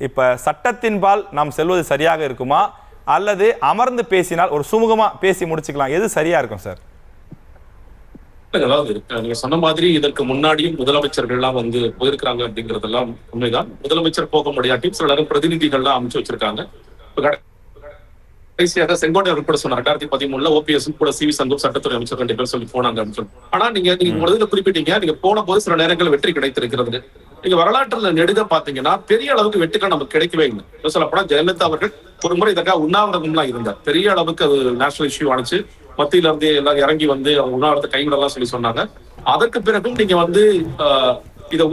இப்ப சட்டத்தின்பால் நாம் செல்வது சரியாக இருக்குமா அல்லது அமர்ந்து பேசினால் ஒரு சுமூகமா பேசி முடிச்சுக்கலாம், எது சரியா இருக்கும் சார்? அதாவது நீங்க சொன்ன மாதிரி இதற்கு முன்னாடியும் முதலமைச்சர்கள்லாம் போயிருக்கிறாங்க அப்படிங்கறதெல்லாம் உண்மைதான். முதலமைச்சர் போக முடியாட்டி சில நேரம் பிரதிநிதிகள்லாம் அமைச்சு வச்சிருக்காங்க. கடைசியாக செங்கோட்டை அவர் கூட சொன்னார் 2013 OPS கூட சிவி சங்கம் சட்டத்துறை அமைச்சர் 2 பேர் சொல்லி போனாங்க அப்படின்னு சொல்லி. ஆனா நீங்க குறிப்பிட்டீங்க, நீங்க போன போது சில நேரங்கள் வெற்றி கிடைத்திருக்கிறது. நீங்க வரலாற்றுல நெடுக பாத்தீங்கன்னா பெரிய அளவுக்கு வெற்றிகள் நமக்கு கிடைக்கவே இல்லை. சொல்லப்போனா ஜெயலலிதா அவர்கள் ஒரு முறை இதற்காக உண்ணாவிரதம்லாம் இருந்தார். பெரிய அளவுக்கு அது நேஷனல் இஷ்யூ ஆனிச்சு. மத்தியில இருந்து எல்லாம் இறங்கி அவங்க உண்ணாவிரத்தை கைவிடலாம் சொல்லி சொன்னாங்க. அதற்கு பிறகும் நீங்க இதை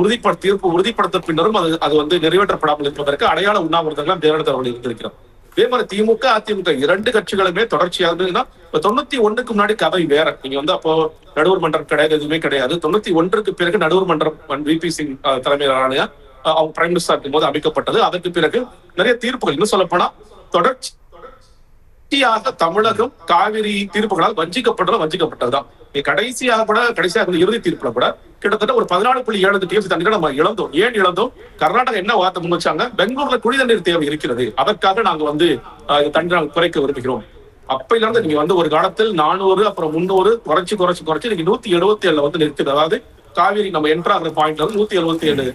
தீர்ப்பு உறுதிப்படுத்த பின்னரும் அது நிறைவேற்றப்படாமல் இருப்பதற்கு அடையாள உண்ணாவிரதங்கள் ஜெயலலிதா அவர்கள் இருந்திருக்கிறார். அதே மாதிரி திமுக அதிமுக 2 கட்சிகளுமே தொடர்ச்சியாக 91க்கு முன்னாடி கதை வேற. நீங்க அப்போ நடுவர் மன்றம் கிடையாது, எதுவுமே கிடையாது. 91க்கு பிறகு நடுவர் மன்றம் VP சிங் தலைமையிலான அவங்க பிரைம் மினிஸ்டர் இருக்கும் போது அமைக்கப்பட்டது. அதற்கு பிறகு நிறைய தீர்ப்புகள், இன்னும் சொல்ல போனா தொடர்ச்சியாக தமிழகம் காவிரி தீர்ப்புகளால் வஞ்சிக்கப்பட்டதுதான். கடைசியாக இறுதி தீர்ப்புல கூட கிட்டத்தட்ட ஒரு 14.7 TMC தண்ணீரை நம்ம இழந்தோம். ஏன் இழந்தோம்? கர்நாடகா என்ன வார்த்தை முன் வச்சாங்க? பெங்களூர்ல குடி தண்ணீர் தேவை இருக்கிறது, அதற்காக நாங்க தண்ணீர் நாங்கள் குறைக்க விரும்புகிறோம். அப்பையில இருந்து நீங்க ஒரு காலத்தில் 400 அப்புறம் 300 குறைச்சு நீங்க 177 நிற்குது. அதாவது காவிரி நம்ம என்டர் ஆகிற பாயிண்ட்ல 177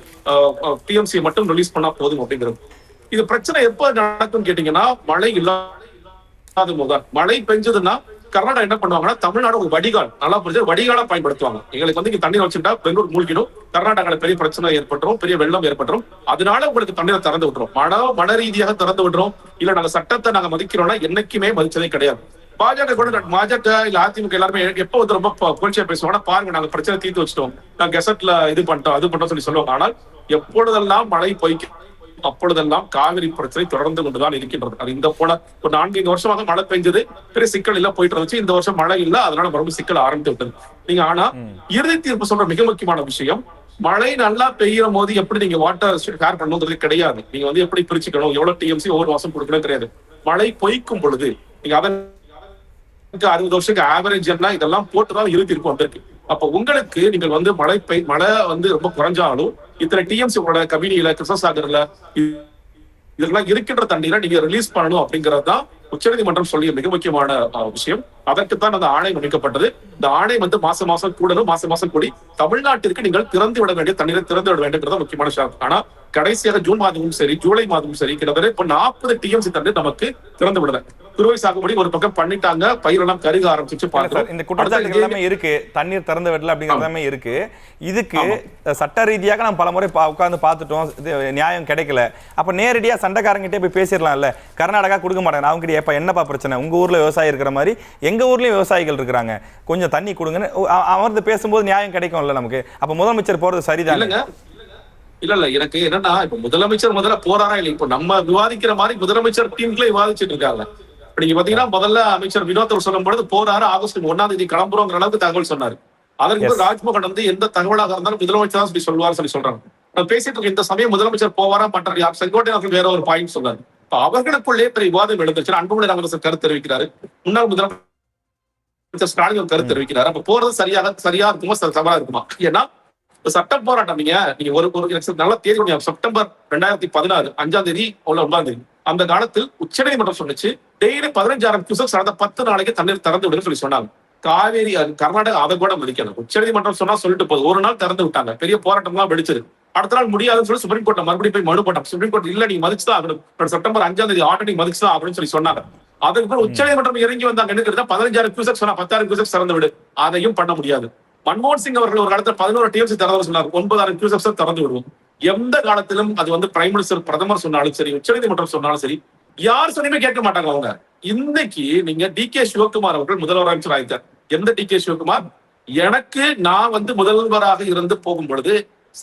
TMC மட்டும் ரிலீஸ் பண்ணா போதும் அப்படிங்கிறது. இது பிரச்சனை எப்ப நடக்கும் கேட்டீங்கன்னா, மழை இல்லாத போதுதான். மழை பெஞ்சதுன்னா கர்நாடகா என்ன பண்ணுவாங்கன்னா, தமிழ்நாடு ஒரு வடிகால் நல்லா புரிஞ்சு வடிகாலா பயன்படுத்துவாங்க. எங்களுக்கு இங்க தண்ணீர் வச்சுட்டா பெங்களூர் மூழ்கிடும், கர்நாடகால பெரிய பிரச்சனை ஏற்பட்டுரும், பெரிய வெள்ளம் ஏற்பட்டுரும். அதனால உங்களுக்கு தண்ணீரை திறந்து விட்டுரும். மழை ரீதியாக திறந்து விடுறோம், இல்ல நாங்க சட்டத்தை நாங்க மதிக்கிறோம்னா என்னைக்குமே மதிச்சதே கிடையாது. பாஜக கூட இல்ல அதிமுக எல்லாருமே எப்ப ரொம்ப புகழ்ச்சியா பேசுவாங்கன்னா, பாருங்க நாங்க பிரச்சனை தீர்த்து வச்சிட்டோம், நாங்க கெசட்ல இது பண்ணிட்டோம் அது பண்ணிட்டோம் சொல்லி சொல்லுவாங்க. ஆனால் எப்பொழுதெல்லாம் மழை பொய்க்கும் அப்பொழுதெல்லாம் காவிரி பிரச்சனை தொடர்ந்து கொண்டுதான் இருக்கின்றது. அது இந்த போல ஒரு 4-5 வருஷமாக மழை பெஞ்சது, பெரிய சிக்கல் இல்ல போயிட்டு இருந்துச்சு. இந்த வருஷம் மழை இல்ல, அதனால மறுபடியும் சிக்கல் ஆரம்பித்து விட்டது. நீங்க ஆனா இறுதி தீர்ப்பு சொல்ற மிக முக்கியமான விஷயம், மழை நல்லா பெய்யுற போது எப்படி நீங்க வாட்டர் ஷேர் பண்ணணுங்கிறது கிடையாது. நீங்க எப்படி பிரிச்சுக்கணும், எவ்வளவு TMC ஒவ்வொரு மாசம் கொடுக்கணும் கிடையாது. மழை பொய்க்கும் பொழுது நீங்க 60 வருஷத்துக்கு ஆவரேஜ் இதெல்லாம் போட்டுதான் இறுதி தீர்ப்பு வந்திருக்கு. அப்ப உங்களுக்கு நீங்கள் மழை ரொம்ப குறைஞ்சாலும் இத்தனை TMC உங்களோட கபினியில கிருஷ்ணசாகர்ல இதெல்லாம் இருக்கின்ற தண்ணீரை நீங்க ரிலீஸ் பண்ணணும் அப்படிங்கறதுதான் உச்சநீதிமன்றம் சொல்லிய மிக முக்கியமான விஷயம். அதற்குத்தான் அந்த ஆணை அமைக்கப்பட்டது. இந்த ஆணை மாசம் மாசம் கூடணும், மாசம் கூடி தமிழ்நாட்டிற்கு நீங்கள் திறந்து விட வேண்டிய தண்ணீரை திறந்து விட வேண்டியது முக்கியமான விஷயம். ஆனா கடைசியாக ஜூன் மாதமும் சரி ஜூலை மாதமும் சரி கிட்டத்தட்ட இப்ப 40 TMC தண்ணீர் நமக்கு திறந்து விடல. குறுவை சாகுபடி ஒரு பக்கம் பண்ணிட்டாங்க, பயிரெல்லாம் கருக ஆரம்பிச்சு பாக்குறோம். இந்த குற்றச்சாட்டுகள் எல்லாமே இருக்கு, தண்ணீர் திறந்து விடல அப்படிங்கிறதாமே இருக்கு. இதுக்கு சட்ட ரீதியாக நம்ம பல முறை உட்கார்ந்து பார்த்துட்டோம், நியாயம் கிடைக்கல. அப்ப நேரடியா சண்டைக்காரங்கிட்டே போய் பேசிடலாம்ல. கர்நாடகா கொடுக்க மாட்டாங்க, அவங்க கிட்ட எப்ப என்னப்பா பிரச்சனை, உங்க ஊர்ல விவசாயி இருக்கிற மாதிரி எங்க ஊர்லயும் விவசாயிகள் இருக்கிறாங்க, கொஞ்சம் தண்ணி கொடுங்கன்னு அமர்ந்து பேசும்போது நியாயம் கிடைக்கும்ல நமக்கு. அப்ப முதலமைச்சர் போறது சரிதான் இல்ல எனக்கு என்னன்னா, இப்ப முதலமைச்சர் முதல்ல போறாரா இல்லை, இப்ப நம்ம விவாதிக்கிற மாதிரி முதலமைச்சர் டீம்ல விவாதிச்சுட்டு இருக்காங்க. நீங்க பாத்தீங்கன்னா முதல்ல அமைச்சர் வினோத் சொல்லும் பொழுது போறாரு, ஆகஸ்ட் 1 கிளம்புறோங்கிற அளவுக்கு தகவல் சொன்னாரு. அதற்கு ராஜ்மோகன் எந்த தகவலாக இருந்தாலும் முதலமைச்சர் தான் சொல்லி சொல்லுவார் சொல்லி சொல்றாங்க. பேசிட்டு இருக்க இந்த சமயம் முதலமைச்சர் போவாரா பண்றாரு, யார் செங்கோட்டை அவர்கள் வேற ஒரு பாயிண்ட் சொன்னாரு. இப்ப அவர்களுக்குள்ளே பெரிய விவாதம் எழுந்துச்சு. அன்புமணி ராமதாஸ் கருத்து தெரிவிக்கிறாரு, முன்னாள் முதலமைச்சர் ஸ்டாலின் ஒரு கருத்து தெரிவிக்கிறாரு. அப்ப போறது சரியா இருக்குமா தவறா இருக்குமா? ஏன்னா சட்ட போராட்டம் நீங்க ஒரு நல்ல தேதி செப்டம்பர் 2016 5ஆம் தேதி 9ஆம் தேதி அந்த காலத்தில் உச்சநீதிமன்றம் சொன்னிச்சு, டெய்லி 15,000 கியூசெக்ஸ் நடந்த 10 நாளைக்கு தண்ணீர் திறந்து விடுன்னு சொல்லி சொன்னாங்க. காவேரி கர்நாடகா அதை கூட மதிக்கணும். உச்சநீதிமன்றம் சொன்னா சொல்லிட்டு போகுது, ஒரு நாள் திறந்து விட்டாங்க, பெரிய போராட்டம் தான் வெடிச்சது. அடுத்த நாள் முடியாதுன்னு சொல்லி சுப்ரீம் கோர்ட்ல மறுபடியும் போய் மனு போட்டாங்க. சுப்ரீம் கோர்ட் இல்ல நீங்க மதிச்சுதான் ஆகணும், செப்டம்பர் 5ஆம் தேதி ஆர்டர் நீங்க மதிச்சுதான் அப்படின்னு சொல்லி சொன்னாங்க. அதுக்கு உச்சநீதிமன்றம் இறங்கி வந்தாங்க, என்ன 15,000 கியூசெக்ஸ் சொன்னா 10,000 கியூசெக்ஸ் திறந்து விடு, அதையும் பண்ண முடியாது. மன்மோகன் சிங் அவர்கள் ஒரு காலத்துல 11 TMC திறந்து சொன்னார், 9,000 கியூசெக்ஸ் திறந்து விடுவோம். எந்த காலத்திலும் அது பிரைம் மினிஸ்டர் பிரதமர் சொன்னாலும் சரி, உச்சநீதிமன்றம் சொன்னாலும் சரி, யார் சொன்னியுமே கேட்க மாட்டாங்க அவங்க. இன்னைக்கு நீங்க DK சிவகுமார் அவர்கள் முதல்வர் ஆயிட்டார். எந்த DK சிவகுமார்? நான் முதல்வராக இருந்து போகும் பொழுது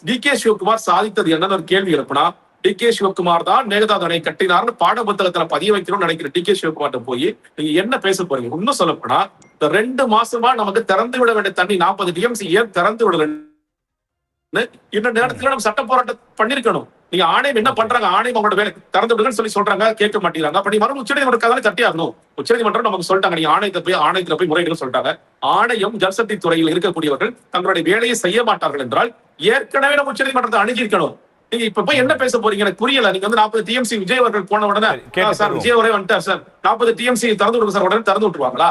DK சிவகுமார் சாதித்தது என்னன்னு ஒரு கேள்வி எழுப்பினா, DK சிவகுமார் தான் மேகதாது அணை கட்டினார்னு பாட புத்தகத்துல பதிய வைக்கணும்னு நினைக்கிற DK சிவகுமார்ட்ட போய் நீங்க என்ன பேச போறீங்க? இன்னும் சொல்ல போனா இந்த 2 மாசமா நமக்கு திறந்து விட வேண்டிய தண்ணி 40 TMC ஏன் திறந்து விடல? இந்த நேரத்துல நம்ம சட்ட போராட்டம் பண்ணிருக்கணும். நீங்க ஆணையம் என்ன பண்றாங்க, ஆணையம் அவங்களோட வேலை திறந்து விடுங்கன்னு சொல்லி சொல்றாங்க, கேட்க மாட்டேங்கிறாங்க. அப்ப நீ மறுபடியும் உச்சநீதிமன்றம் தட்டி ஆகணும். உச்சநீதிமன்றம் நமக்கு சொல்லிட்டாங்க, நீங்க ஆணையத்துல போய் முறையிட சொல்லிட்டாங்க. ஆணையம் ஜல்சக்தி துறையில் இருக்கக்கூடியவர்கள் தங்களுடைய வேலையை செய்ய மாட்டார்கள் என்றால் ஏற்கனவே நம்ம உச்சநீதிமன்றத்தை அணுகிருக்கணும். நீங்க இப்ப போய் என்ன பேச போறீங்க எனக்கு புரியல. நீங்க வந்து 40 டிஎம்சி விஜய் அவர்கள் போன உடனே கேட்டு சார் விஜய் அவரே வந்துட்டார் சார் 40 டிஎம்சி திறந்து விடுங்க சார் உடனே திறந்து விட்டுருவாங்களா?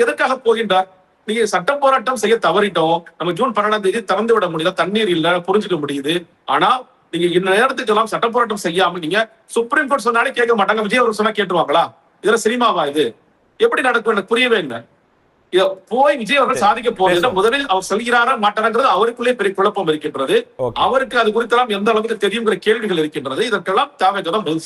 எதற்காக போகின்றார்? நீங்க சட்ட போராட்டம் செய்ய தவறிட்டோம். நம்ம ஜூன் 12ஆம் தேதி திறந்து விட முடியல, தண்ணீர் இல்ல, புரிஞ்சுக்க முடியுது. ஆனா நீங்க இந்த நேரத்துக்கு எல்லாம் சட்ட போராட்டம் செய்யாம நீங்க சுப்ரீம் கோர்ட் சொன்னாலே கேட்க மாட்டாங்க, விஜய் அவர்கள் சொன்னா கேட்டுருவாங்களா? இதுல சினிமாவா இது? எப்படி நடக்கும் எனக்கு புரியவே இல்லை. போய் விஜய் அவர்கள் சாதிக்க போகிறது முதலில் அவர் சொல்கிறாரா மாட்டாராங்கிறது அவருக்குள்ளே பெரிய குழப்பம் இருக்கின்றது. அவருக்கு அது குறித்தெல்லாம் எந்த அளவுக்கு தெரியுங்கிற கேள்விகள் இருக்கின்றது. இதற்கெல்லாம் தேவைக்கு தான் பதில்